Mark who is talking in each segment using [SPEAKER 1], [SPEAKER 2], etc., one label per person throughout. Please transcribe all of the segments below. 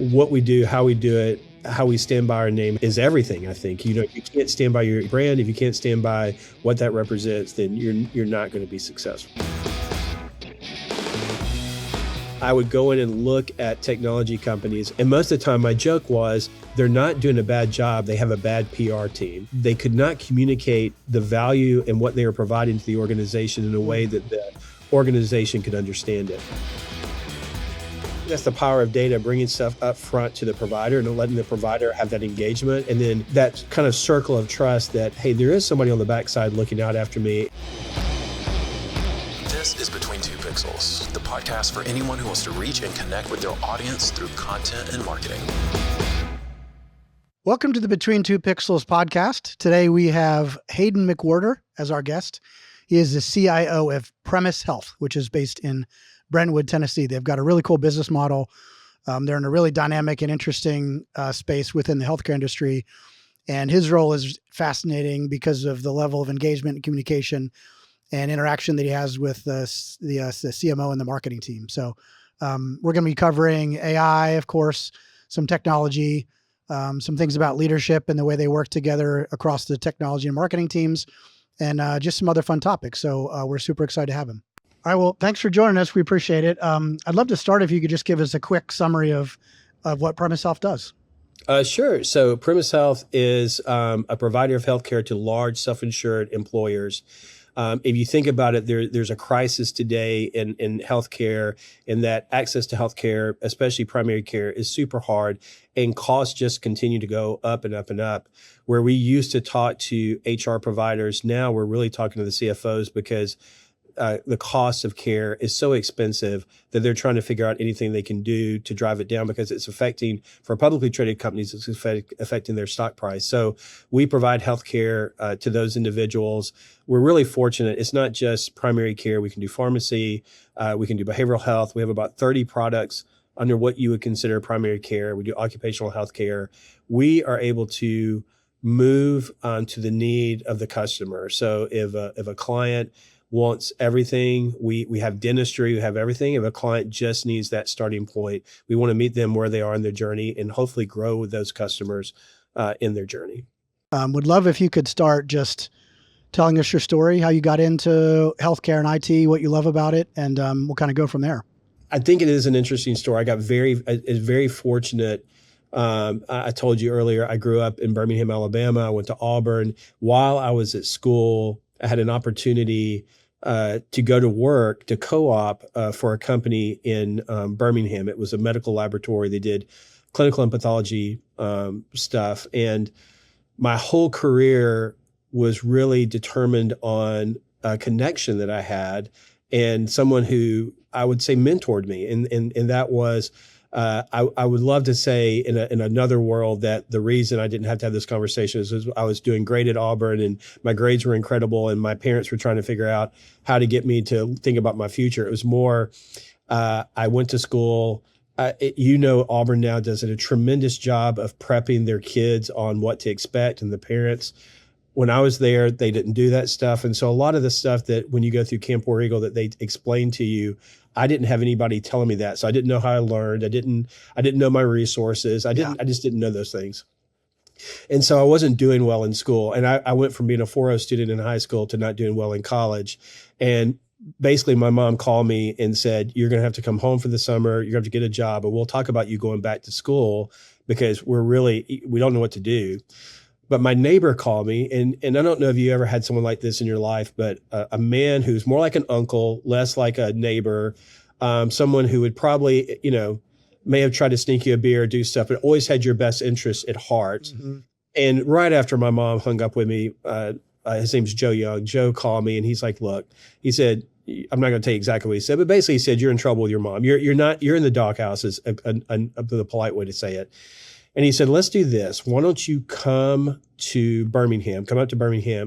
[SPEAKER 1] what we do, how we do it, how we stand by our name is everything. I think, you can't stand by your brand. If you can't stand by what that represents, then you're not going to be successful. I would go in and look at technology companies, and most of the time my joke was they're not doing a bad job, they have a bad PR team. They could not communicate the value and what they are providing to the organization in a way that the organization could understand it. That's the power of data, bringing stuff up front to the provider and letting the provider have that engagement, and then that kind of circle of trust that, hey, there is somebody on the backside looking out after me.
[SPEAKER 2] This is Between Two Pixels, the podcast for anyone who wants to reach and connect with their audience through content and marketing.
[SPEAKER 3] Welcome to the Between Two Pixels podcast. Today we have Hayden McWhorter as our guest. He is the CIO of Premise Health, which is based in Brentwood, Tennessee. They've got a really cool business model. They're in a really dynamic and interesting space within the healthcare industry. And his role is fascinating because of the level of engagement and communication and interaction that he has with the CMO and the marketing team. So we're going to be covering AI, of course, some technology, some things about leadership and the way they work together across the technology and marketing teams, and just some other fun topics. So we're super excited to have him. All right, well, thanks for joining us. We appreciate it. I'd love to start if you could just give us a quick summary of what Premise Health does.
[SPEAKER 1] Sure. So Premise Health is a provider of healthcare to large self-insured employers. If you think about it, there's a crisis today in healthcare, in that access to healthcare, especially primary care, is super hard, and costs just continue to go up and up and up. Where we used to talk to HR providers, now we're really talking to the CFOs because the cost of care is so expensive that they're trying to figure out anything they can do to drive it down, because it's affecting, for publicly traded companies, it's affecting their stock price. So we provide healthcare to those individuals. We're really fortunate. It's not just primary care. We can do pharmacy. We can do behavioral health. We have about 30 products under what you would consider primary care. We do occupational health care. We are able to move to the need of the customer. So if a client wants everything, we have dentistry, we have everything. If a client just needs that starting point, we want to meet them where they are in their journey and hopefully grow with those customers in their journey.
[SPEAKER 3] Would love if you could start just telling us your story, how you got into healthcare and IT, what you love about it, and we'll kind of go from there.
[SPEAKER 1] I think it is an interesting story. I got very fortunate. I told you earlier, I grew up in Birmingham, Alabama. I went to Auburn. While I was at school, I had an opportunity to go to work, to co-op for a company in Birmingham. It was a medical laboratory. They did clinical and pathology stuff. And my whole career was really determined on a connection that I had and someone who I would say mentored me. And that was, I would love to say in another world that the reason I didn't have to have this conversation is I was doing great at Auburn and my grades were incredible and my parents were trying to figure out how to get me to think about my future. It was more, I went to school. Auburn now does a tremendous job of prepping their kids on what to expect, and the parents. When I was there, they didn't do that stuff. And so a lot of the stuff that when you go through Camp War Eagle that they explain to you, I didn't have anybody telling me that. So I didn't know how I learned. I didn't know my resources. I just didn't know those things. And so I wasn't doing well in school. And I went from being a 4.0 student in high school to not doing well in college. And basically my mom called me and said, you're going to have to come home for the summer. You're going to have to get a job, but we'll talk about you going back to school because we don't know what to do. But my neighbor called me, and I don't know if you ever had someone like this in your life, but a man who's more like an uncle, less like a neighbor, someone who would probably, may have tried to sneak you a beer or do stuff, but always had your best interests at heart. Mm-hmm. And right after my mom hung up with me, his name's Joe Young. Joe called me and he's like, look, he said, I'm not going to tell you exactly what he said, but basically he said, you're in trouble with your mom. You're in the doghouse is the polite way to say it. And he said, let's do this. Why don't you come up to Birmingham,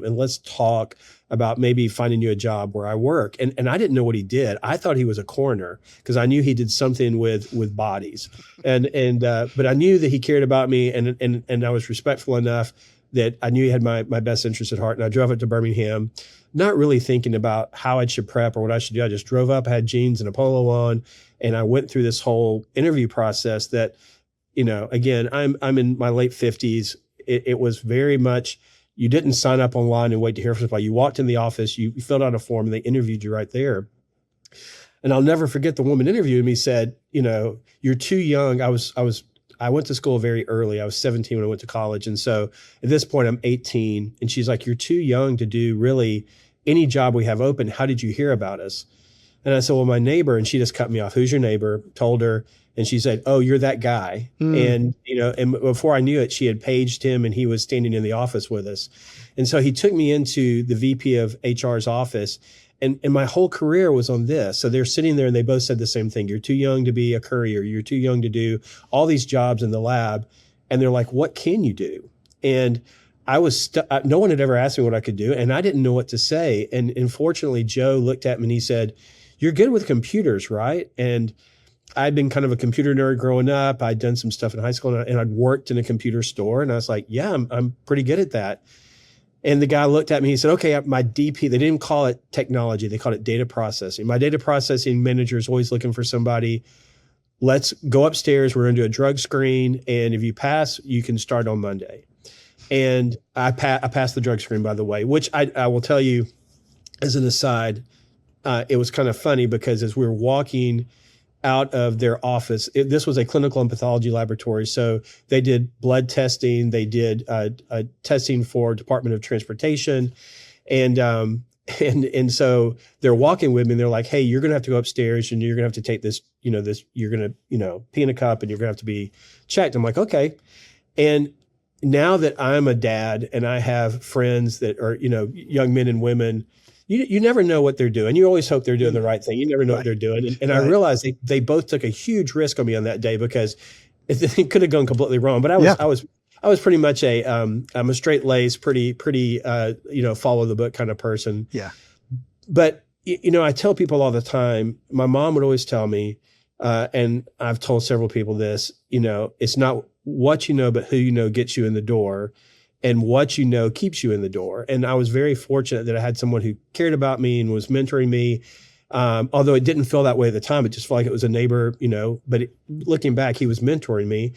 [SPEAKER 1] and let's talk about maybe finding you a job where I work. And I didn't know what he did. I thought he was a coroner because I knew he did something with bodies. But I knew that he cared about me and I was respectful enough that I knew he had my best interest at heart. And I drove up to Birmingham, not really thinking about how I should prep or what I should do. I just drove up, had jeans and a polo on, and I went through this whole interview process that again, I'm in my late 50s. It was very much, you didn't sign up online and wait to hear from somebody. You walked in the office, you filled out a form, and they interviewed you right there. And I'll never forget, the woman interviewing me said, you're too young. I went to school very early. I was 17 when I went to college. And so at this point I'm 18, and she's like, you're too young to do really any job we have open. How did you hear about us? And I said, well, my neighbor. And she just cut me off. Who's your neighbor? Told her. And she said, oh, you're that guy. And, and before I knew it, she had paged him, and he was standing in the office with us. And so he took me into the VP of HR's office. And my whole career was on this. So they're sitting there, and they both said the same thing. You're too young to be a courier. You're too young to do all these jobs in the lab. And they're like, what can you do? And I was no one had ever asked me what I could do, and I didn't know what to say. And fortunately, Joe looked at me and he said, you're good with computers, right? And I'd been kind of a computer nerd growing up. I'd done some stuff in high school, and I'd worked in a computer store. And I was like, yeah, I'm pretty good at that. And the guy looked at me, he said, okay, my DP, they didn't call it technology. They called it data processing. My data processing manager is always looking for somebody. Let's go upstairs. We're going to do a drug screen. And if you pass, you can start on Monday. And I passed the drug screen, by the way, which I will tell you as an aside, it was kind of funny because as we were walking out of their office, this was a clinical and pathology laboratory. So they did blood testing. They did testing for Department of Transportation. And so they're walking with me and they're like, hey, you're going to have to go upstairs and you're going to have to take this, you're going to, pee in a cup and you're going to have to be checked. I'm like, okay. And now that I'm a dad and I have friends that are, young men and women, you never know what they're doing. You always hope they're doing the right thing. You never know what they're doing. And I realized they both took a huge risk on me on that day because it could have gone completely wrong. But I was pretty much I'm a straight laced, pretty follow the book kind of person.
[SPEAKER 3] Yeah.
[SPEAKER 1] But I tell people all the time. My mom would always tell me, and I've told several people this. It's not what you know, but who you know gets you in the door. And what you know keeps you in the door. And I was very fortunate that I had someone who cared about me and was mentoring me. Although it didn't feel that way at the time, it just felt like it was a neighbor, but looking back, he was mentoring me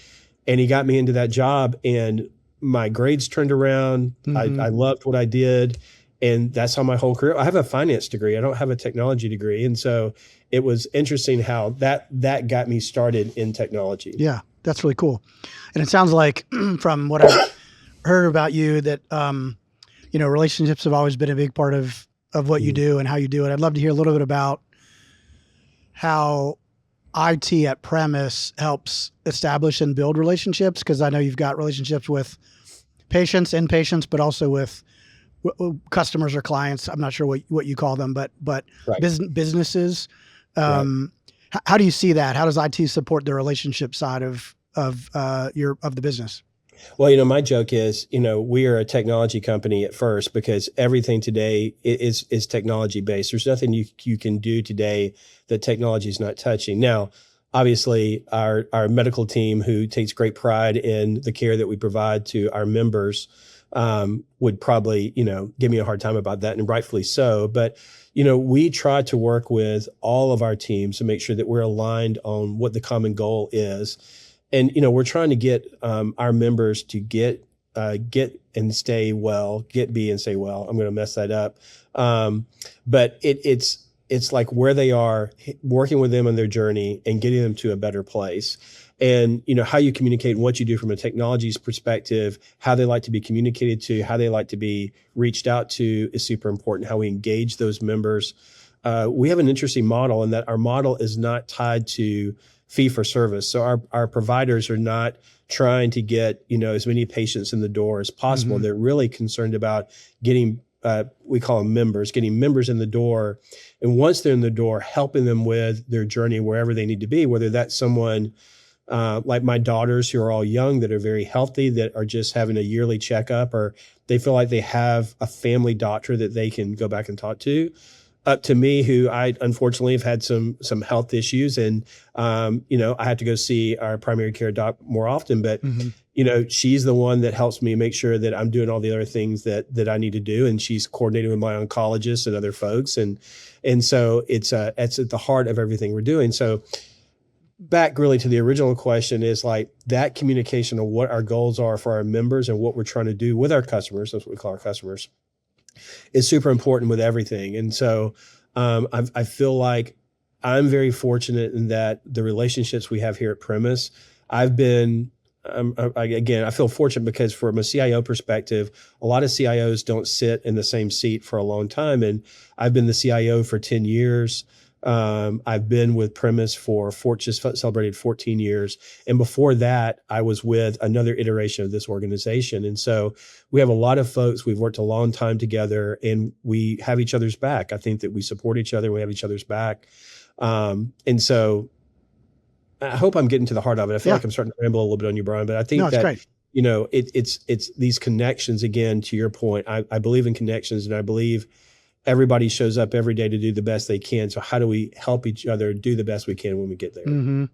[SPEAKER 1] and he got me into that job and my grades turned around. Mm-hmm. I loved what I did. And that's how my whole career, I have a finance degree. I don't have a technology degree. And so it was interesting how that got me started in technology.
[SPEAKER 3] Yeah, that's really cool. And it sounds like from what I've heard about you that, relationships have always been a big part of what you do and how you do it. I'd love to hear a little bit about how IT at Premise helps establish and build relationships. Cause I know you've got relationships with patients, inpatients, but also with customers or clients. I'm not sure what you call them, but
[SPEAKER 1] right.
[SPEAKER 3] Businesses.
[SPEAKER 1] Right.
[SPEAKER 3] How do you see that? How does IT support the relationship side of the business?
[SPEAKER 1] Well, my joke is, we are a technology company at first because everything today is technology based. There's nothing you can do today that technology is not touching. Now, obviously, our medical team, who takes great pride in the care that we provide to our members, would probably, give me a hard time about that, and rightfully so. But, we try to work with all of our teams to make sure that we're aligned on what the common goal is. And, we're trying to get our members to get and stay well, get be and stay well. I'm going to mess that up. But it's like where they are, working with them on their journey and getting them to a better place. And, how you communicate and what you do from a technology's perspective, how they like to be communicated to, how they like to be reached out to is super important. How we engage those members. We have an interesting model in that our model is not tied to fee for service. So our providers are not trying to get, as many patients in the door as possible. Mm-hmm. They're really concerned about getting, we call them members, getting members in the door. And once they're in the door, helping them with their journey wherever they need to be, whether that's someone like my daughters who are all young, that are very healthy, that are just having a yearly checkup, or they feel like they have a family doctor that they can go back and talk to. Up to me, who I unfortunately have had some health issues, and I have to go see our primary care doc more often. But mm-hmm. She's the one that helps me make sure that I'm doing all the other things that I need to do, and she's coordinating with my oncologist and other folks, and so it's at the heart of everything we're doing. So back really to the original question is like that communication of what our goals are for our members and what we're trying to do with our customers, that's what we call our customers, is super important with everything. And so I feel like I'm very fortunate in that the relationships we have here at Premise, I feel fortunate because from a CIO perspective, a lot of CIOs don't sit in the same seat for a long time. And I've been the CIO for 10 years. I've been with Premise just celebrated 14 years. And before that, I was with another iteration of this organization. And so we have a lot of folks, we've worked a long time together and we have each other's back. I think that we support each other, we have each other's back. And so I hope I'm getting to the heart of it. I feel like I'm starting to ramble a little bit on you, Brian, but I think that,
[SPEAKER 3] great.
[SPEAKER 1] It's these connections, again, to your point. I believe in connections, and I believe everybody shows up every day to do the best they can. So how do we help each other do the best we can when we get there?
[SPEAKER 3] Mm-hmm.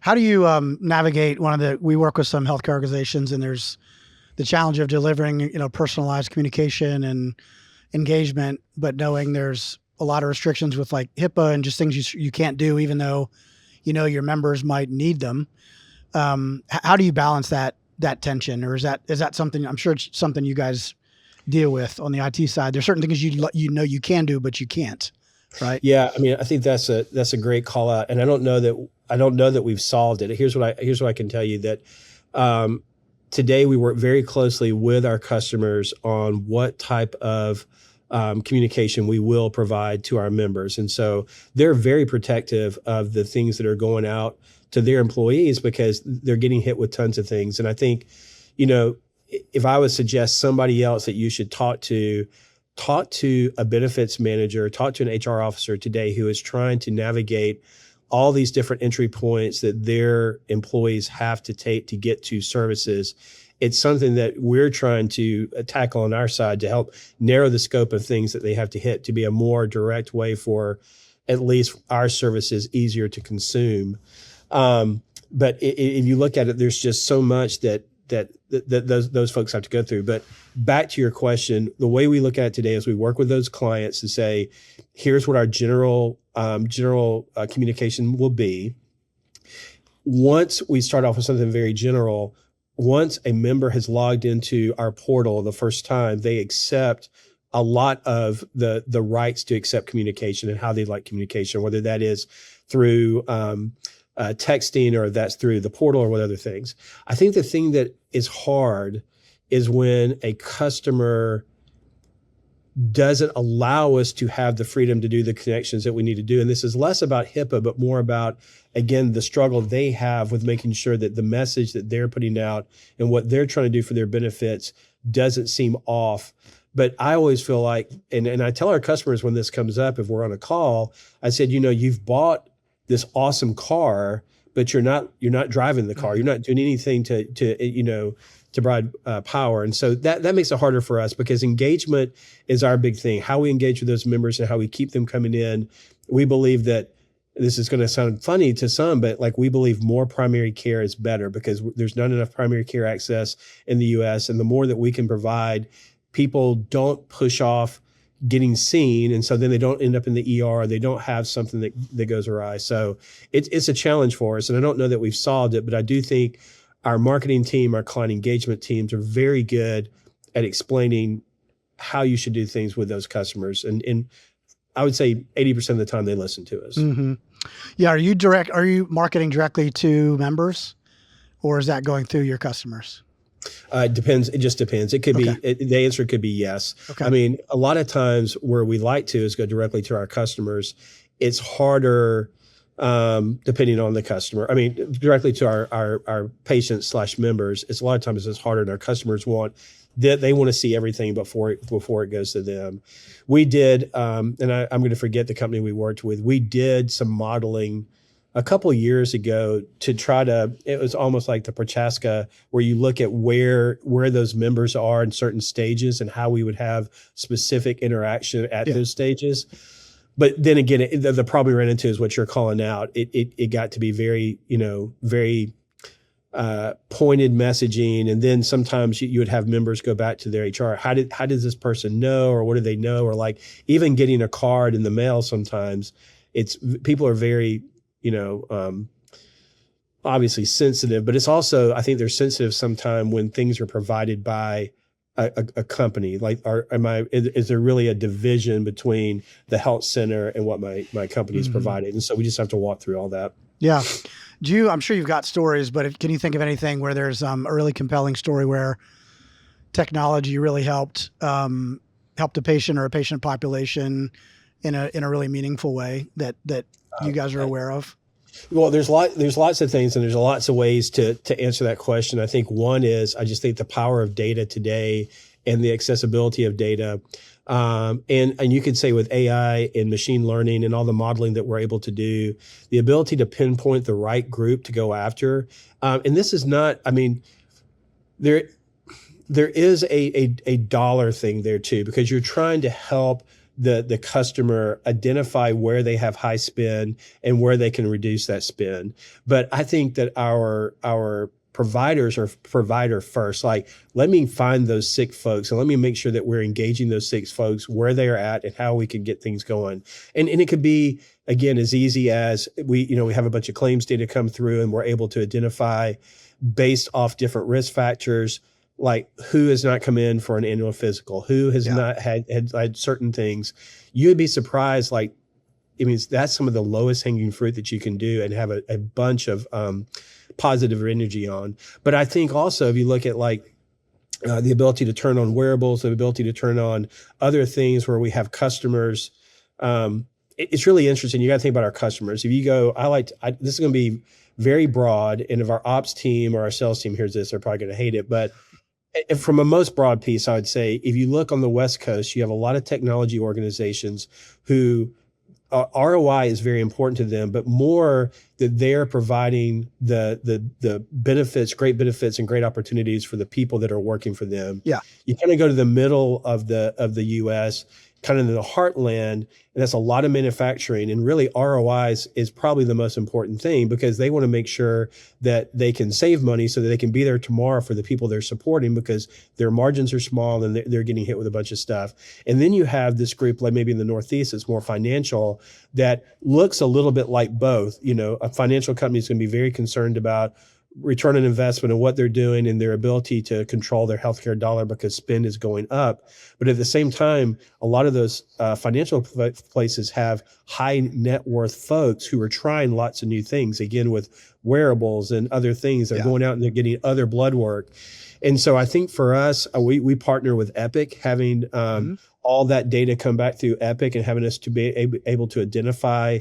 [SPEAKER 3] How do you navigate we work with some healthcare organizations, and there's the challenge of delivering, personalized communication and engagement, but knowing there's a lot of restrictions with like HIPAA and just things you can't do, even though your members might need them. How do you balance that tension, or is that something? I'm sure it's something you guys deal with on the IT side. There's certain things you can do, but you can't, right?
[SPEAKER 1] Yeah, I mean, I think that's a great call out, and I don't know that we've solved it. Here's what I can tell you that today we work very closely with our customers on what type of communication we will provide to our members. And so they're very protective of the things that are going out to their employees because they're getting hit with tons of things. And I think, if I would suggest somebody else that you should talk to a benefits manager, talk to an HR officer today who is trying to navigate all these different entry points that their employees have to take to get to services. It's something that we're trying to tackle on our side to help narrow the scope of things that they have to hit to be a more direct way for at least our services easier to consume. But if you look at it, there's just so much that those folks have to go through. But back to your question, the way we look at it today is we work with those clients to say, here's what our general communication will be. Once we start off with something very general, once a member has logged into our portal the first time, they accept a lot of the rights to accept communication and how they like communication, whether that is through texting or that's through the portal or what other things. I think the thing that is hard is when a customer doesn't allow us to have the freedom to do the connections that we need to do. And this is less about HIPAA, but more about, again, the struggle they have with making sure that the message that they're putting out and what they're trying to do for their benefits doesn't seem off. But I always feel like, and I tell our customers when this comes up, if we're on a call, I said, you've bought this awesome car, but you're not driving the car. You're not doing anything to provide power. And so that makes it harder for us because engagement is our big thing. How we engage with those members and how we keep them coming in. We believe that this is going to sound funny to some, but like we believe more primary care is better because there's not enough primary care access in the US. And the more that we can provide, people don't push off getting seen. And so then they don't end up in the ER. They don't have something that goes awry. So it's a challenge for us. And I don't know that we've solved it, but I do think our marketing team, our client engagement teams are very good at explaining how you should do things with those customers. And I would say 80% of the time they listen to us.
[SPEAKER 3] Mm-hmm. Yeah. Are you marketing directly to members or is that going through your customers?
[SPEAKER 1] It depends. It just depends. It could be, the answer could be yes.
[SPEAKER 3] Okay.
[SPEAKER 1] I mean, a lot of times where we like to is go directly to our customers. It's harder depending on the customer. I mean, directly to our patients / members. It's a lot of times it's harder and our customers they want to see everything before it goes to them. We did, and I'm going to forget the company we worked with. We did some modeling a couple of years ago to it was almost like the Prochaska, where you look at where those members are in certain stages and how we would have specific interaction at those stages. But then again, the problem we ran into is what you're calling out. It got to be very, very pointed messaging. And then sometimes you would have members go back to their HR. How does this person know, or what do they know? Or like even getting a card in the mail sometimes, people are very, obviously sensitive, but it's also, I think they're sensitive sometime when things are provided by a company. Like, is there really a division between the health center and what my company is providing? And so we just have to walk through all that.
[SPEAKER 3] Yeah. I'm sure you've got stories, but can you think of anything where there's a really compelling story where technology really helped a patient or a patient population in a really meaningful way that you guys are aware of?
[SPEAKER 1] Well, there's lots of things, and there's lots of ways to answer that question. I think one is, I just think the power of data today and the accessibility of data. And you could say with AI and machine learning and all the modeling that we're able to do, the ability to pinpoint the right group to go after. And this is not, I mean, there is a dollar thing there too, because you're trying to help the customer identify where they have high spend and where they can reduce that spend. But I think that our providers are provider first. Like, let me find those sick folks and let me make sure that we're engaging those sick folks where they are at and how we can get things going. And it could be, again, as easy as we have a bunch of claims data come through and we're able to identify based off different risk factors, like who has not come in for an annual physical, who has not had certain things. You would be surprised. Like, I mean, that's some of the lowest hanging fruit that you can do and have a bunch of positive energy on. But I think also, if you look at like the ability to turn on wearables, the ability to turn on other things where we have customers, it's really interesting. You got to think about our customers. If you go, this is going to be very broad, and if our ops team or our sales team hears this, they're probably going to hate it. But from a most broad piece, I would say, if you look on the West Coast, you have a lot of technology organizations who ROI is very important to them, but more that they're providing the benefits, great benefits and great opportunities for the people that are working for them.
[SPEAKER 3] Yeah.
[SPEAKER 1] You kind of go to the middle of the US, kind of in the heartland, and that's a lot of manufacturing. And really, ROIs is probably the most important thing, because they want to make sure that they can save money so that they can be there tomorrow for the people they're supporting, because their margins are small and they're getting hit with a bunch of stuff. And then you have this group, like maybe in the Northeast, that's more financial, that looks a little bit like both. A financial company is going to be very concerned about return on investment and what they're doing and their ability to control their healthcare dollar because spend is going up. But at the same time, a lot of those financial places have high net worth folks who are trying lots of new things, again, with wearables and other things. They're going out and they're getting other blood work. And so I think for us, we partner with Epic, having all that data come back through Epic and having us to be able to identify.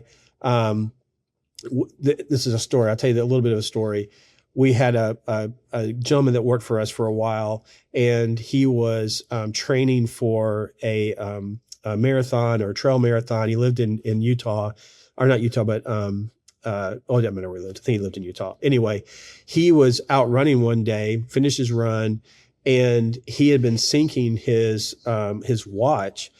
[SPEAKER 1] This is a story. I'll tell you a little bit of a story. We had a gentleman that worked for us for a while, and he was training for a marathon or trail marathon. He lived in Utah, or not Utah, but it doesn't matter where he lived. I think he lived in Utah. Anyway, he was out running one day, finished his run, and he had been syncing his watch.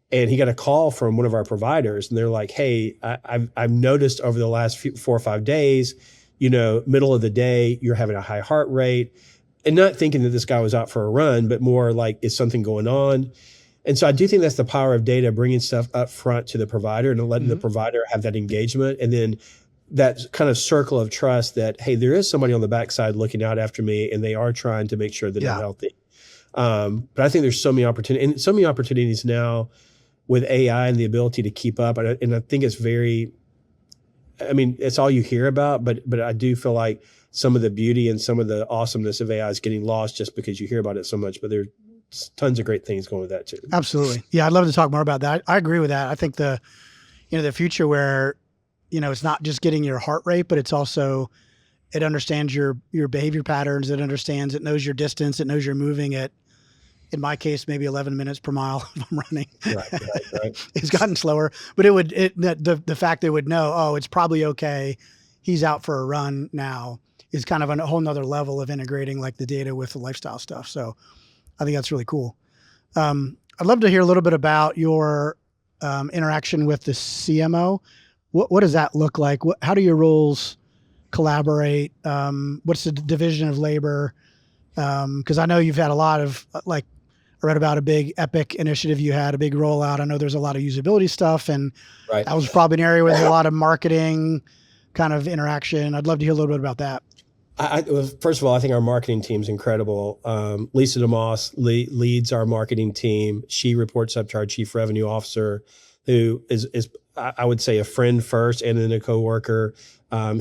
[SPEAKER 1] And he got a call from one of our providers, and they're like, "Hey, I've noticed over the last 4 or 5 days, middle of the day, you're having a high heart rate," and not thinking that this guy was out for a run, but more like, is something going on? And so I do think that's the power of data, bringing stuff up front to the provider and letting the provider have that engagement. And then that kind of circle of trust that, hey, there is somebody on the backside looking out after me, and they are trying to make sure that I'm healthy. But I think there's so many opportunities now with AI and the ability to keep up. And I think it's it's all you hear about, but I do feel like some of the beauty and some of the awesomeness of AI is getting lost just because you hear about it so much. But there's tons of great things going with that too.
[SPEAKER 3] Absolutely. Yeah, I'd love to talk more about that. I agree with that. I think the future where, it's not just getting your heart rate, but it's also, it understands your behavior patterns. It knows your distance. It knows you're moving at, in my case, maybe 11 minutes per mile if I'm running. Right. It's gotten slower, but the fact they would know, oh, it's probably okay, he's out for a run now, is kind of a whole nother level of integrating like the data with the lifestyle stuff. So I think that's really cool. I'd love to hear a little bit about your interaction with the CMO. What does that look like? How do your roles collaborate? What's the division of labor? Because I know you've had a lot of I read about a big Epic initiative you had, a big rollout. I know there's a lot of usability stuff, and that was probably an area with a lot of marketing kind of interaction? I'd love to hear a little bit about that.
[SPEAKER 1] Well, first of all, I think our marketing team's incredible. Lisa DeMoss leads our marketing team. She reports up to our chief revenue officer, who is I would say a friend first and then a coworker.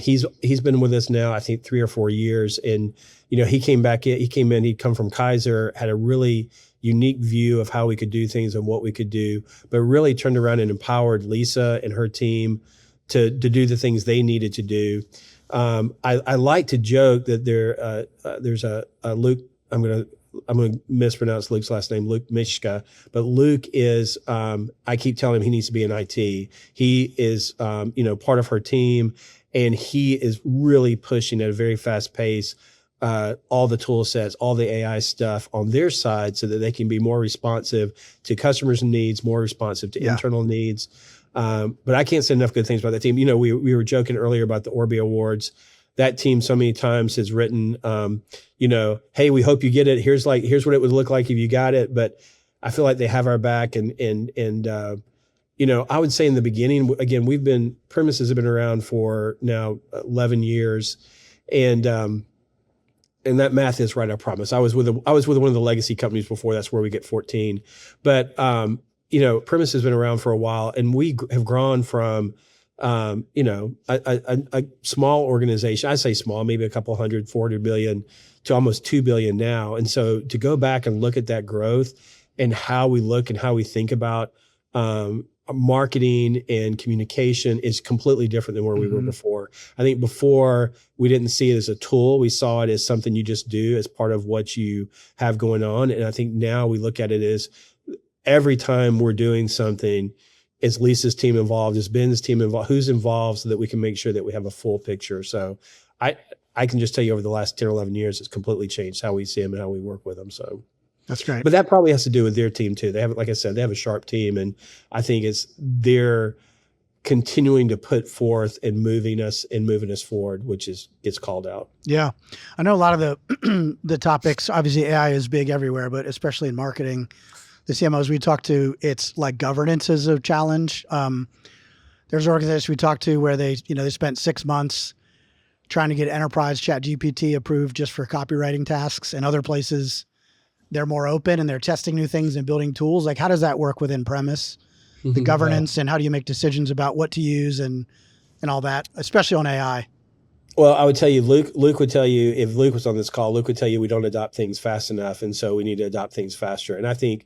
[SPEAKER 1] He's been with us now, I think 3 or 4 years. And, he came in, he'd come from Kaiser, had a really unique view of how we could do things and what we could do, but really turned around and empowered Lisa and her team to do the things they needed to do. I like to joke that there's a Luke, I'm going to mispronounce Luke's last name, Luke Mishka, but Luke is, I keep telling him he needs to be in IT. He is, part of her team, and he is really pushing at a very fast pace, all the tool sets, all the AI stuff on their side so that they can be more responsive to customers' needs, more responsive to internal needs. But I can't say enough good things about that team. We were joking earlier about the Orby Awards. That team so many times has written, hey, we hope you get it. Here's what it would look like if you got it. But I feel like they have our back. And I would say in the beginning, again, Premises have been around for now 11 years. And that math is right, I promise. I was with one of the legacy companies before. That's where we get 14. But, Premises has been around for a while, and we have grown from, a small organization. I say small, maybe a couple 400 billion to almost 2 billion now. And so to go back and look at that growth and how we look and how we think about marketing and communication is completely different than where we were before. I think before we didn't see it as a tool. We saw it as something you just do as part of what you have going on. And I think now we look at it as every time we're doing something, is Lisa's team involved? Is Ben's team involved? Who's involved, so that we can make sure that we have a full picture? So I can just tell you over the last 10 or 11 years, it's completely changed how we see them and how we work with them. So
[SPEAKER 3] that's great.
[SPEAKER 1] But that probably has to do with their team too. They have, like I said, they have a sharp team, and I think they're continuing to put forth and moving us forward, which gets called out. Yeah.
[SPEAKER 3] I know a lot of the topics, obviously AI is big everywhere, but especially in marketing, the CMOs we talk to, it's like governance is a challenge. There's organizations we talked to where they spent 6 months trying to get enterprise ChatGPT approved just for copywriting tasks, and other places they're more open and they're testing new things and building tools. Like, how does that work within Premise? The governance, and how do you make decisions about what to use and all that, especially on AI?
[SPEAKER 1] Well, I would tell you, Luke would tell you, if Luke was on this call, Luke would tell you we don't adopt things fast enough, and so we need to adopt things faster. And I think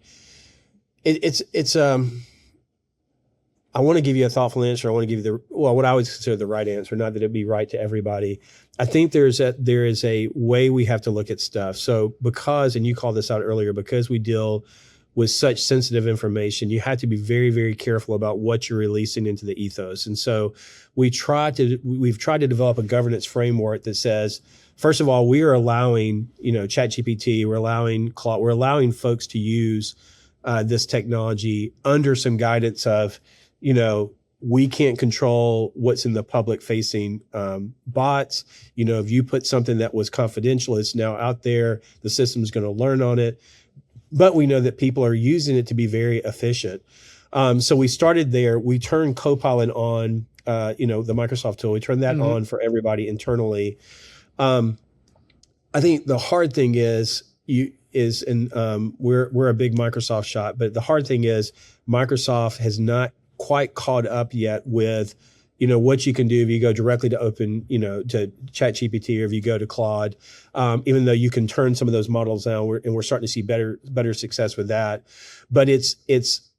[SPEAKER 1] it's I want to give you a thoughtful answer. I want to give you what I would consider the right answer, not that it'd be right to everybody. I think there is a way we have to look at stuff. So and you called this out earlier, because we deal with such sensitive information, you have to be very, very careful about what you're releasing into the ethos. And so we've tried to develop a governance framework that says, first of all, we are allowing, ChatGPT, we're allowing Claude, we're allowing folks to use this technology under some guidance of, we can't control what's in the public facing bots. If you put something that was confidential, it's now out there, the system's going to learn on it. But we know that people are using it to be very efficient. So we started there. We turned Copilot on, the Microsoft tool. We turned that on for everybody internally. I think the hard thing is we're a big Microsoft shop, but the hard thing is Microsoft has not quite caught up yet with, what you can do if you go directly to to ChatGPT, or if you go to Claude, even though you can turn some of those models down, we're starting to see better success with that. But it's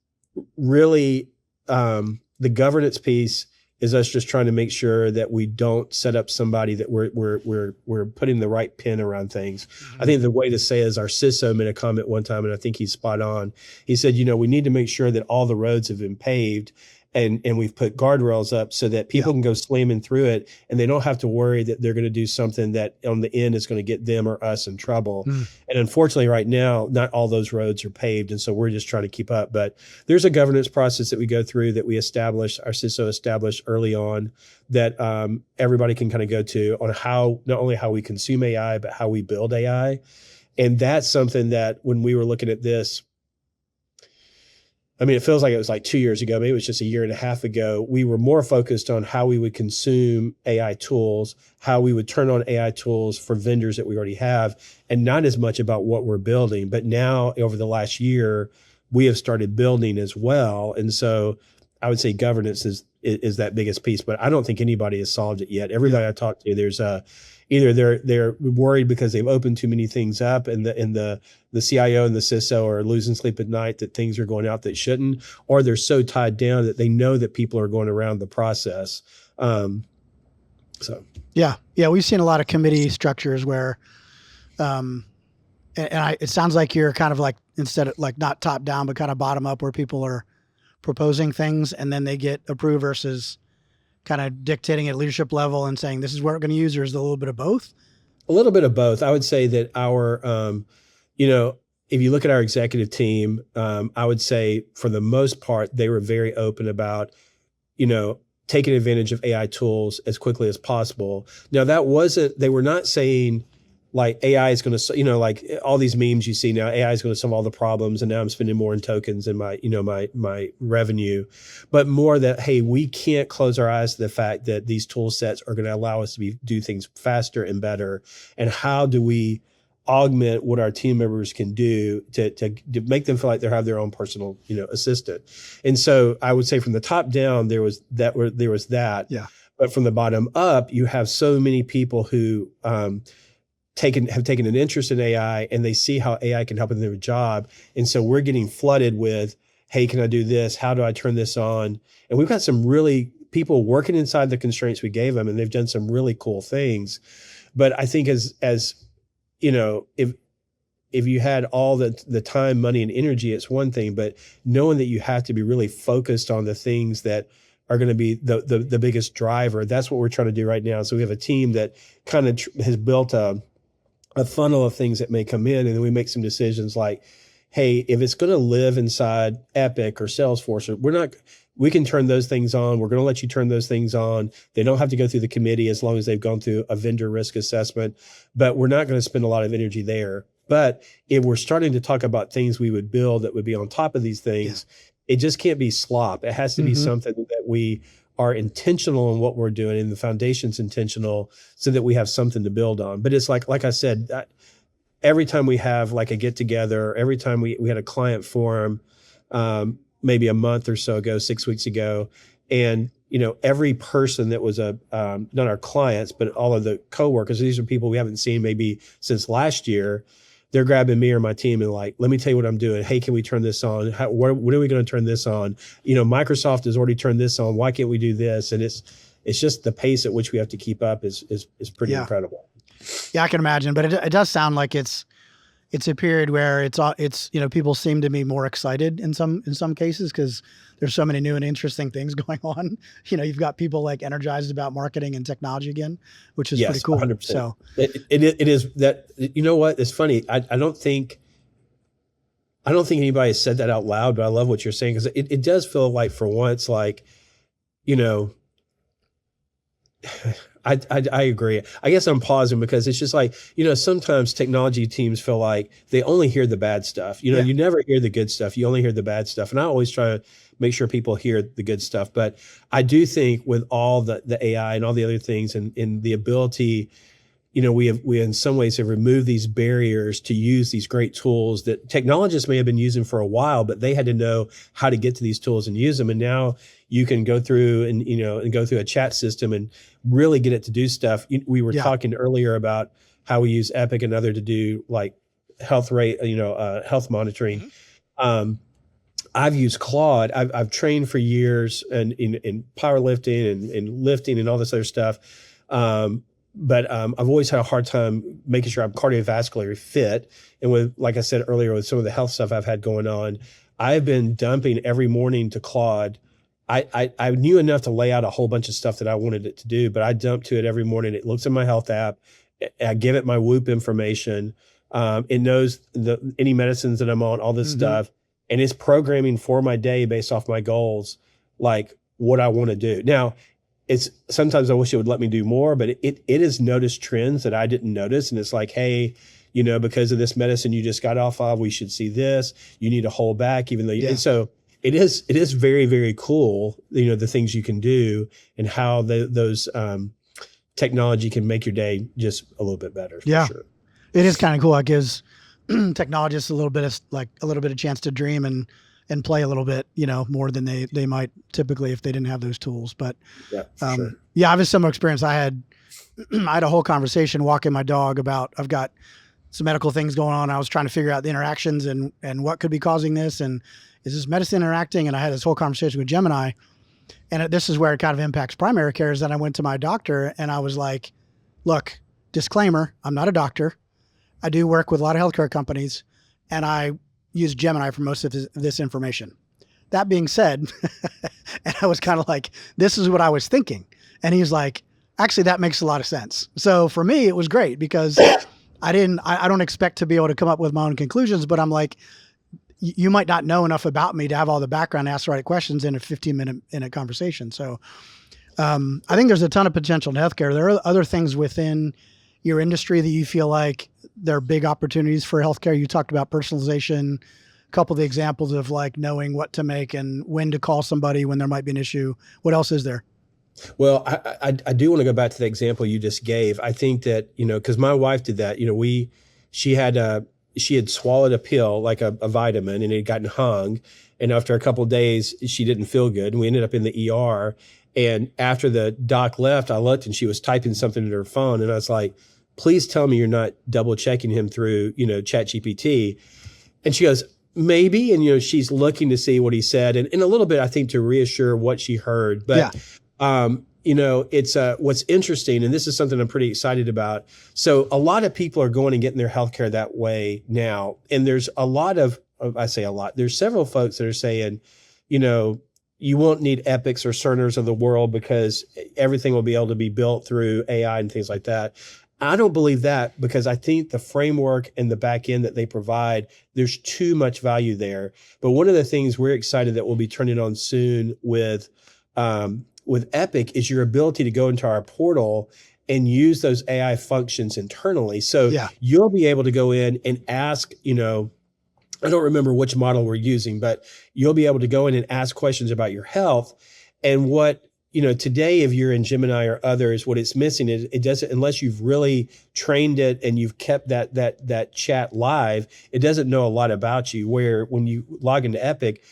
[SPEAKER 1] really the governance piece is us just trying to make sure that we don't set up somebody that we're putting the right pin around things. I think the way to say is, our CISO made a comment one time, and I think he's spot on. He said, we need to make sure that all the roads have been paved, and we've put guardrails up so that people can go slamming through it, and they don't have to worry that they're going to do something that on the end is going to get them or us in trouble. And unfortunately, right now, not all those roads are paved, and so we're just trying to keep up. But there's a governance process that we go through, that our CISO established early on, that everybody can kind of go to, on how, not only how we consume AI, but how we build AI. And that's something that when we were looking at this, I mean, it feels like it was like 2 years ago, maybe it was just a year and a half ago, we were more focused on how we would consume AI tools, how we would turn on AI tools for vendors that we already have, and not as much about what we're building. But now over the last year, we have started building as well. And so I would say governance is that biggest piece, but I don't think anybody has solved it yet. Everybody I talk to, there's either they're worried because they've opened too many things up, and the CIO and the CISO are losing sleep at night that things are going out that shouldn't, or they're so tied down that they know that people are going around the process.
[SPEAKER 3] Yeah, we've seen a lot of committee structures where, it sounds like you're kind of like, instead of like not top down, but kind of bottom up, where people are proposing things and then they get approved versus kind of dictating at leadership level and saying, this is what we're going to use, or is it a little bit of both?
[SPEAKER 1] A little bit of both. I would say that our, if you look at our executive team, I would say for the most part, they were very open about, taking advantage of AI tools as quickly as possible. Now they were not saying like AI is going to, like all these memes you see now, AI is going to solve all the problems, and now I'm spending more in tokens and my revenue, but more that, hey, we can't close our eyes to the fact that these tool sets are going to allow us to do things faster and better. And how do we augment what our team members can do to make them feel like they have their own personal, assistant? And so I would say from the top down, there was that.
[SPEAKER 3] Yeah.
[SPEAKER 1] But from the bottom up, you have so many people who, have taken an interest in AI, and they see how AI can help in their job. And so we're getting flooded with, hey, can I do this? How do I turn this on? And we've got some really people working inside the constraints we gave them, and they've done some really cool things. But I think as if you had all the time, money, and energy, it's one thing, but knowing that you have to be really focused on the things that are going to be the biggest driver, that's what we're trying to do right now. So we have a team that kind of has built a funnel of things that may come in, and then we make some decisions like, hey, if it's going to live inside Epic or Salesforce, we can turn those things on. We're going to let you turn those things on. They don't have to go through the committee as long as they've gone through a vendor risk assessment, but we're not going to spend a lot of energy there. But if we're starting to talk about things we would build that would be on top of these things, it just can't be slop. It has to be something that we are intentional in what we're doing, and the foundation's intentional, so that we have something to build on. But it's like I said, every time we have like a get together, every time we had a client forum, maybe a month or so ago, 6 weeks ago, and every person that was not our clients, but all of the coworkers, these are people we haven't seen maybe since last year. They're grabbing me or my team and like, let me tell you what I'm doing. Hey, can we turn this on? When are we going to turn this on? Microsoft has already turned this on. Why can't we do this? And it's just the pace at which we have to keep up is pretty incredible.
[SPEAKER 3] Yeah, I can imagine, but it does sound like it's a period where it's people seem to be more excited in some cases, because there's so many new and interesting things going on. You've got people like energized about marketing and technology again, which is pretty cool.
[SPEAKER 1] 100%.
[SPEAKER 3] So
[SPEAKER 1] it is that. You know what? It's funny. I don't think anybody has said that out loud, but I love what you're saying, because it does feel like for once, like, I agree. I guess I'm pausing because it's just like, sometimes technology teams feel like they only hear the bad stuff. You never hear the good stuff. You only hear the bad stuff. And I always try to make sure people hear the good stuff. But I do think with all the AI and all the other things and the ability, we in some ways have removed these barriers to use these great tools that technologists may have been using for a while, but they had to know how to get to these tools and use them. And now you can go through and go through a chat system and really get it to do stuff. We were talking earlier about how we use Epic and other to do like health monitoring. I've used Claude. I've trained for years and in powerlifting and lifting and all this other stuff. But I've always had a hard time making sure I'm cardiovascularly fit. And with, like I said earlier, with some of the health stuff I've had going on, I've been dumping every morning to Claude. I knew enough to lay out a whole bunch of stuff that I wanted it to do, but I dump to it every morning. It looks at my health app. I give it my Whoop information. It knows any medicines that I'm on, all this stuff. And it's programming for my day based off my goals, like what I want to do. Now, it's sometimes I wish it would let me do more, but it has noticed trends that I didn't notice. And it's like, hey, because of this medicine you just got off of, we should see this. You need to hold back, even though and so it is very, very cool, the things you can do and how those technology can make your day just a little bit better. For sure.
[SPEAKER 3] It is kind of cool. It gives technologists a little bit of chance to dream and play a little bit, more than they might typically if they didn't have those tools. But sure. I have a similar experience. I had a whole conversation walking my dog about, I've got some medical things going on. I was trying to figure out the interactions and what could be causing this. And is this medicine interacting? And I had this whole conversation with Gemini. And this is where it kind of impacts primary care, is that I went to my doctor and I was like, look, disclaimer, I'm not a doctor. I do work with a lot of healthcare companies and I use Gemini for most of this information. That being said, and I was kind of like, this is what I was thinking. And he's like, actually, that makes a lot of sense. So for me, it was great because I don't expect to be able to come up with my own conclusions, but I'm like, you might not know enough about me to have all the background, ask the right questions in a 15-minute conversation. So I think there's a ton of potential in healthcare. There are other things within your industry that you feel like there are big opportunities for healthcare. You talked about personalization, a couple of the examples of like knowing what to make and when to call somebody when there might be an issue. What else is there?
[SPEAKER 1] Well, I do want to go back to the example you just gave. I think that, because my wife did that, she had swallowed a pill, like a vitamin, and it had gotten hung. And after a couple of days, she didn't feel good. And we ended up in the ER. And after the doc left, I looked and she was typing something in her phone. And I was like, please tell me you're not double checking him through, ChatGPT. And she goes, maybe. And, she's looking to see what he said. And a little bit, I think, to reassure what she heard. But, it's what's interesting, and this is something I'm pretty excited about. So a lot of people are going and getting their healthcare that way now. And there's a lot of, I say a lot, there's several folks that are saying, you won't need Epics or Cerners of the world because everything will be able to be built through AI and things like that. I don't believe that, because I think the framework and the back end that they provide, there's too much value there. But one of the things we're excited that we'll be turning on soon with Epic is your ability to go into our portal and use those AI functions internally. So you'll be able to go in and ask, I don't remember which model we're using, but you'll be able to go in and ask questions about your health. And what, today, if you're in Gemini or others, what it's missing is it doesn't, unless you've really trained it and you've kept that chat live, it doesn't know a lot about you. Where when you log into Epic,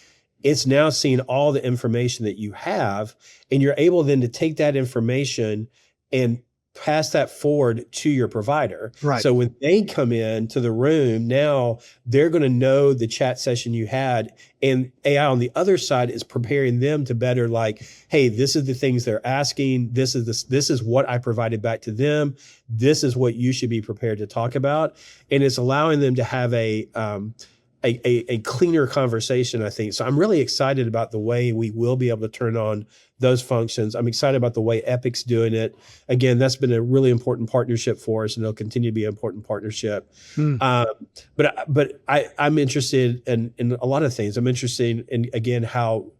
[SPEAKER 1] it's now seeing all the information that you have, and you're able then to take that information and pass that forward to your provider.
[SPEAKER 3] Right.
[SPEAKER 1] So when they come in to the room, now they're going to know the chat session you had, and AI on the other side is preparing them to better, like, hey, this is the things they're asking. This is what I provided back to them. This is what you should be prepared to talk about. And it's allowing them to have a cleaner conversation, I think. So I'm really excited about the way we will be able to turn on those functions. I'm excited about the way Epic's doing it. Again, that's been a really important partnership for us, and it'll continue to be an important partnership. But I'm interested in a lot of things. I'm interested in, again, how,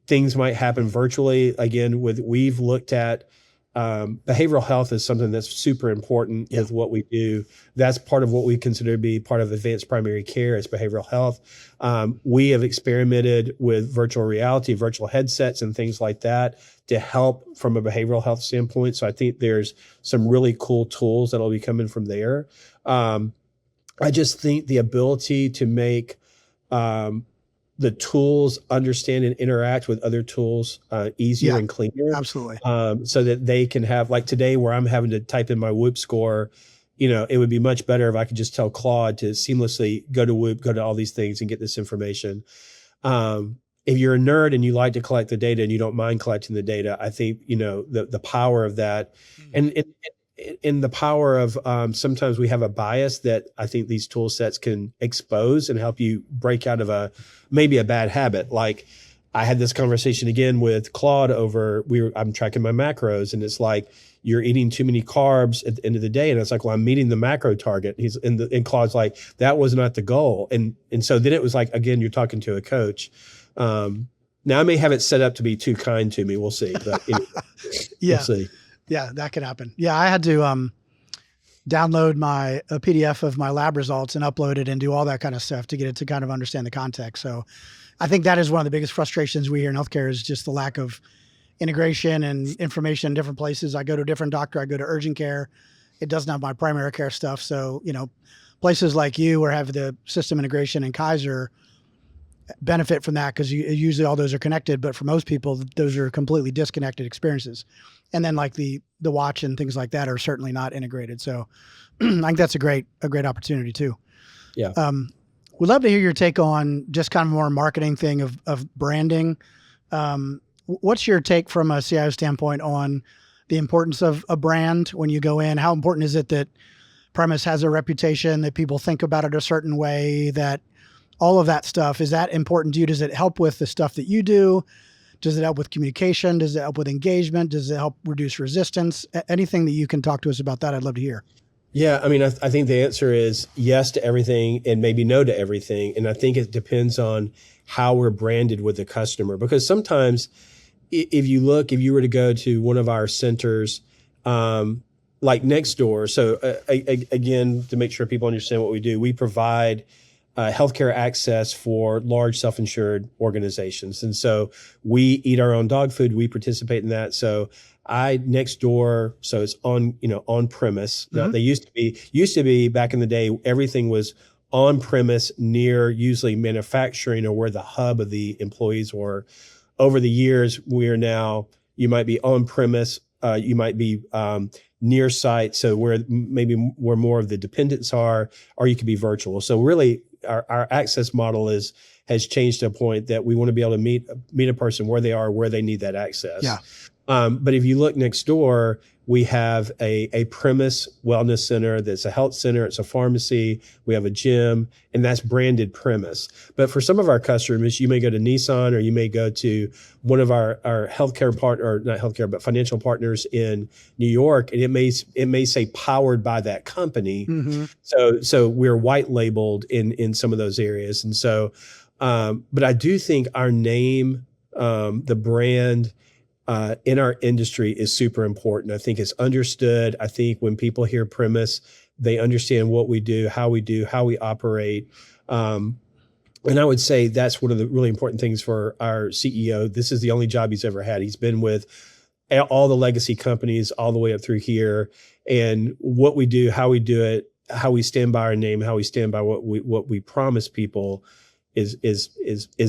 [SPEAKER 1] things might happen virtually. Again, we've looked at behavioral health is something that's super important with what we do. That's part of what we consider to be part of advanced primary care is behavioral health. We have experimented with virtual reality, virtual headsets and things like that to help from a behavioral health standpoint. So I think there's some really cool tools that'll be coming from there. I just think the ability to make the tools understand and interact with other tools easier and cleaner.
[SPEAKER 3] Absolutely.
[SPEAKER 1] So that they can have, like today where I'm having to type in my Whoop score, it would be much better if I could just tell Claude to seamlessly go to Whoop, go to all these things and get this information. If you're a nerd and you like to collect the data and you don't mind collecting the data, I think, the power of that and in the power of sometimes we have a bias that I think these tool sets can expose and help you break out of maybe a bad habit. Like I had this conversation again with Claude I'm tracking my macros, and it's like, you're eating too many carbs at the end of the day. And it's like, well, I'm meeting the macro target. And Claude's like, that was not the goal. And so then it was like, again, you're talking to a coach. Now I may have it set up to be too kind to me. We'll see. But anyway,
[SPEAKER 3] we'll
[SPEAKER 1] see.
[SPEAKER 3] Yeah, that could happen. Yeah, I had to download a PDF of my lab results and upload it and do all that kind of stuff to get it to kind of understand the context. So I think that is one of the biggest frustrations we hear in healthcare is just the lack of integration and information in different places. I go to a different doctor. I go to urgent care. It doesn't have my primary care stuff. So, places like you where have the system integration and Kaiser benefit from that because usually all those are connected. But for most people, those are completely disconnected experiences. And then like the watch and things like that are certainly not integrated. So I think that's a great opportunity too.
[SPEAKER 1] Yeah.
[SPEAKER 3] We'd love to hear your take on just kind of more marketing thing of branding. What's your take from a CIO standpoint on the importance of a brand when you go in? How important is it that Premise has a reputation, that people think about it a certain way, that all of that stuff, is that important to you? Does it help with the stuff that you do? Does it help with communication? Does it help with engagement? Does it help reduce resistance? Anything that you can talk to us about that, I'd love to hear.
[SPEAKER 1] Yeah, I mean, I think the answer is yes to everything and maybe no to everything. And I think it depends on how we're branded with the customer. Because sometimes if you were to go to one of our centers, like next door, so again, to make sure people understand what we do, we provide healthcare access for large self-insured organizations. And so we eat our own dog food. We participate in that. So next door, so it's on premise.
[SPEAKER 3] Mm-hmm.
[SPEAKER 1] They used to be back in the day, everything was on premise near usually manufacturing or where the hub of the employees were. Over the years, you might be on premise, you might be near site, so where more of the dependents are, or you could be virtual. So really, our access model has changed to a point that we want to be able to meet a person where they are, where they need that access.
[SPEAKER 3] Yeah.
[SPEAKER 1] But if you look next door, we have a premise wellness center that's a health center, it's a pharmacy, we have a gym, and that's branded premise. But for some of our customers, you may go to Nissan or you may go to one of our healthcare not healthcare, but financial partners in New York, and it may say powered by that company.
[SPEAKER 3] Mm-hmm.
[SPEAKER 1] So we're white labeled in some of those areas. And so, but I do think our name, the brand, in our industry is super important. I think it's understood. I think when people hear premise, they understand what we do, how we operate. And I would say that's one of the really important things for our CEO. This is the only job he's ever had. He's been with all the legacy companies all the way up through here. And what we do, how we do it, how we stand by our name, how we stand by what we promise people is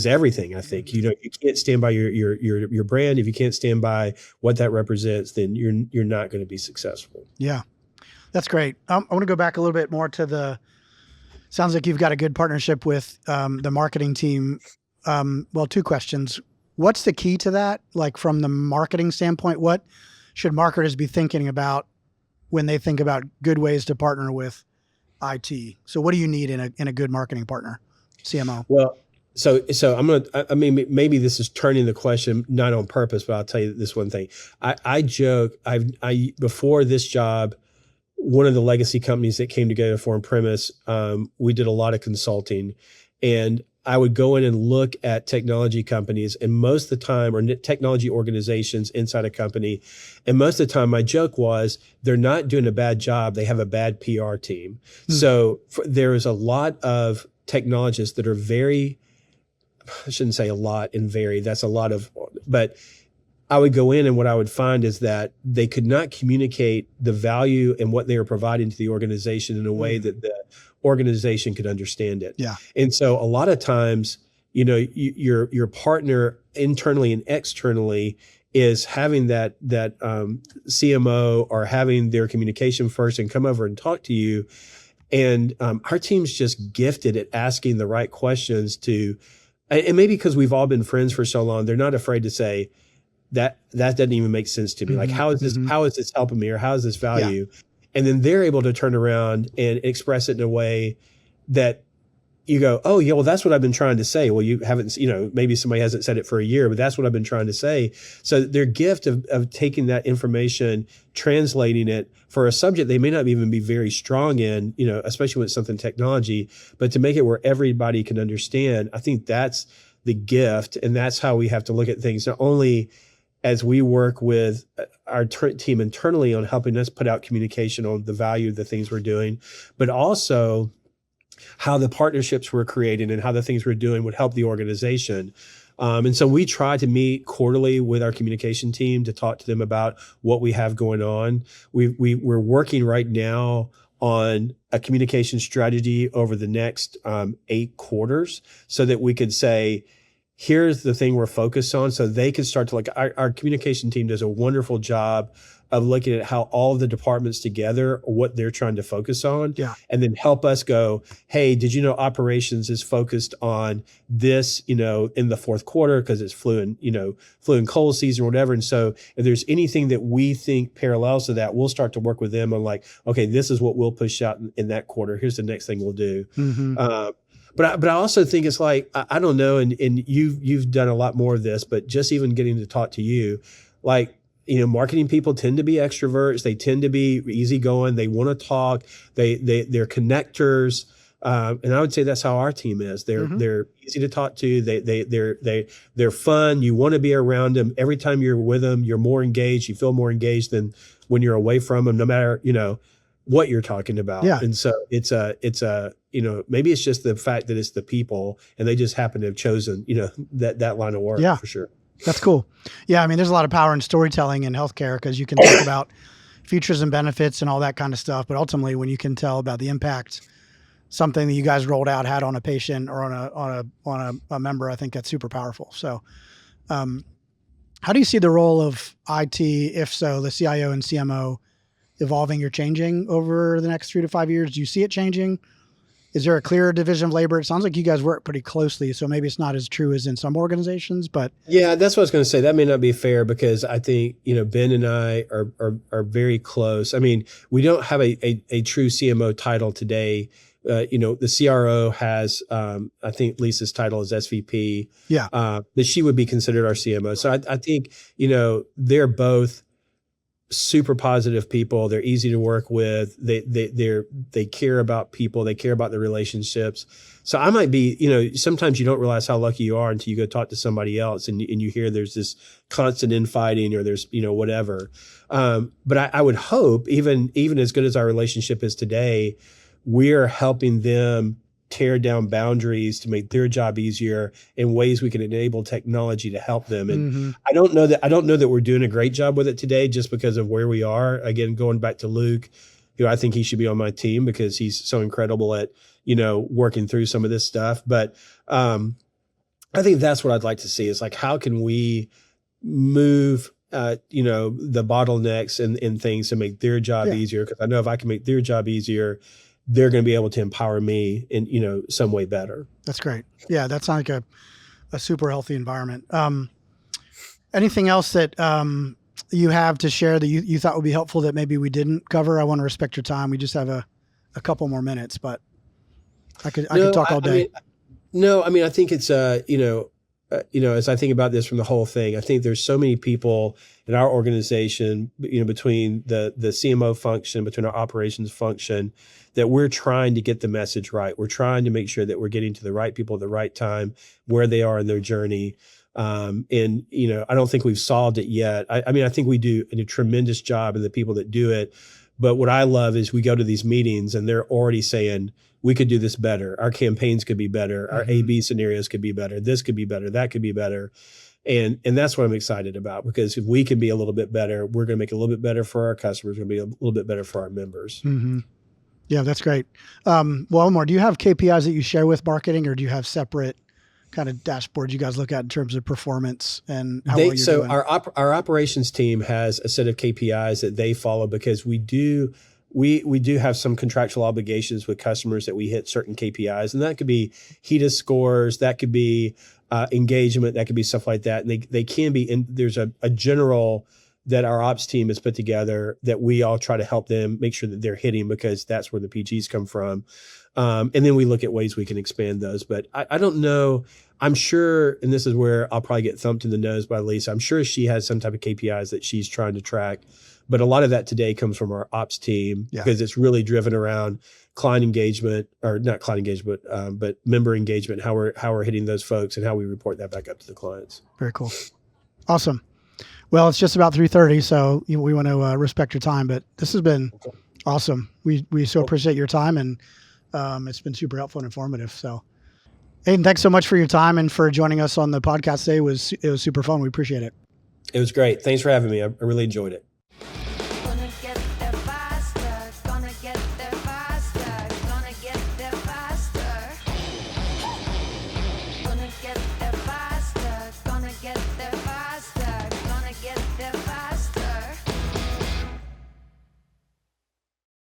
[SPEAKER 1] everything. I think you can't stand by your brand. If you can't stand by what that represents, then you're not going to be successful.
[SPEAKER 3] Yeah, that's great. I want to go back a little bit more to sounds like you've got a good partnership with the marketing team. Well, two questions. What's the key to that? Like from the marketing standpoint, what should marketers be thinking about when they think about good ways to partner with IT? So what do you need in a good marketing partner? CMO.
[SPEAKER 1] Well, so I mean, maybe this is turning the question not on purpose, but I'll tell you this one thing. I joke, before this job, one of the legacy companies that came together for premise, we did a lot of consulting, and I would go in and look at technology companies, and most of the time, or technology organizations inside a company, and most of the time my joke was they're not doing a bad job, they have a bad PR team. So there is a lot of technologists that are I shouldn't say a lot and very, that's a lot of, but I would go in and what I would find is that they could not communicate the value and what they were providing to the organization in a way that the organization could understand it.
[SPEAKER 3] Yeah.
[SPEAKER 1] And so a lot of times, your partner internally and externally is having that CMO or having their communication first and come over and talk to you. And our team's just gifted at asking the right questions and maybe because we've all been friends for so long, they're not afraid to say that doesn't even make sense to me. Mm-hmm. Like, how is this helping me, or how is this value? Yeah. And then they're able to turn around and express it in a way that you go, oh yeah, well, that's what I've been trying to say. Well, you haven't, maybe somebody hasn't said it for a year, but that's what I've been trying to say. So their gift of taking that information, translating it for a subject they may not even be very strong in, especially when it's something technology, but to make it where everybody can understand, I think that's the gift. And that's how we have to look at things. Not only as we work with our team internally on helping us put out communication on the value of the things we're doing, but also how the partnerships we're creating and how the things we're doing would help the organization. And so we try to meet quarterly with our communication team to talk to them about what we have going on. We're working right now on a communication strategy over the next 8 quarters so that we could say, here's the thing we're focused on, so they can start to look. Our communication team does a wonderful job of looking at how all of the departments together, what they're trying to focus on, and then help us go, hey, did you know operations is focused on this, in the fourth quarter because it's flu and cold season or whatever. And so if there's anything that we think parallels to that, we'll start to work with them on like, okay, this is what we'll push out in that quarter. Here's the next thing we'll do. But I also think it's like, I don't know, and you've done a lot more of this, but just even getting to talk to you, like, marketing people tend to be extroverts. They tend to be easygoing. They want to talk. They're connectors. And I would say that's how our team is. They're easy to talk to. They're fun. You want to be around them. Every time you're with them, you're more engaged. You feel more engaged than when you're away from them, no matter, what you're talking about. Yeah. And so it's maybe it's just the fact that it's the people and they just happen to have chosen, that line of work. Yeah, for sure.
[SPEAKER 3] That's cool. Yeah. I mean, there's a lot of power in storytelling in healthcare because you can talk about features and benefits and all that kind of stuff. But ultimately, when you can tell about the impact something that you guys rolled out had on a patient or on a member, I think that's super powerful. So, how do you see the role of IT, if so, the CIO and CMO evolving or changing over the next 3 to 5 years? Do you see it changing? Is there a clear division of labor? It sounds like you guys work pretty closely, so maybe it's not as true as in some organizations, but.
[SPEAKER 1] Yeah, that's what I was going to say. That may not be fair because I think, Ben and I are very close. I mean, we don't have a true CMO title today. The CRO has, I think Lisa's title is SVP.
[SPEAKER 3] Yeah.
[SPEAKER 1] But she would be considered our CMO. So I think, they're both super positive people. They're easy to work with. They care about people. They care about the relationships. So I might be, sometimes you don't realize how lucky you are until you go talk to somebody else and you hear there's this constant infighting or there's, whatever. But I would hope even as good as our relationship is today, we're helping them tear down boundaries to make their job easier in ways we can enable technology to help them. And I don't know that we're doing a great job with it today just because of where we are. Again, going back to Luke, I think he should be on my team because he's so incredible at, working through some of this stuff. But I think that's what I'd like to see is like, how can we move the bottlenecks and things to make their job easier? Because I know if I can make their job easier, they're going to be able to empower me in, some way better.
[SPEAKER 3] That's great. Yeah. That sounds like a super healthy environment. Anything else that you have to share that you thought would be helpful that maybe we didn't cover? I want to respect your time. We just have a couple more minutes, but I could talk all day.
[SPEAKER 1] I think it's, as I think about this from the whole thing, I think there's so many people in our organization, between the CMO function, between our operations function, that we're trying to get the message right. We're trying to make sure that we're getting to the right people at the right time, where they are in their journey. I don't think we've solved it yet. I think we do a tremendous job in the people that do it. But what I love is we go to these meetings and they're already saying, we could do this better. Our campaigns could be better. Our A/B scenarios could be better. This could be better. That could be better. And that's what I'm excited about, because if we can be a little bit better, we're going to make it a little bit better for our customers. We're going to be a little bit better for our members.
[SPEAKER 3] Mm-hmm. Yeah, that's great. Omar, do you have KPIs that you share with marketing, or do you have separate kind of dashboards you guys look at in terms of performance and how well you're doing?
[SPEAKER 1] Our operations team has a set of KPIs that they follow, because we do have some contractual obligations with customers that we hit certain KPIs, and that could be HEDIS scores, that could be engagement, that could be stuff like that. And they can be, and there's a general that our ops team has put together that we all try to help them make sure that they're hitting, because that's where the PGs come from. And then we look at ways we can expand those. But I don't know. I'm sure, and this is where I'll probably get thumped in the nose by Lisa, I'm sure she has some type of KPIs that she's trying to track. But a lot of that today comes from our ops team, because it's really driven around client engagement, or not client engagement, but member engagement, how we're hitting those folks and how we report that back up to the clients.
[SPEAKER 3] Very cool. Awesome. Well, it's just about 3:30, so we want to respect your time. But this has been awesome. We so appreciate your time, and it's been super helpful and informative. So, Hayden, thanks so much for your time and for joining us on the podcast today. It was super fun. We appreciate it.
[SPEAKER 1] It was great. Thanks for having me. I really enjoyed it.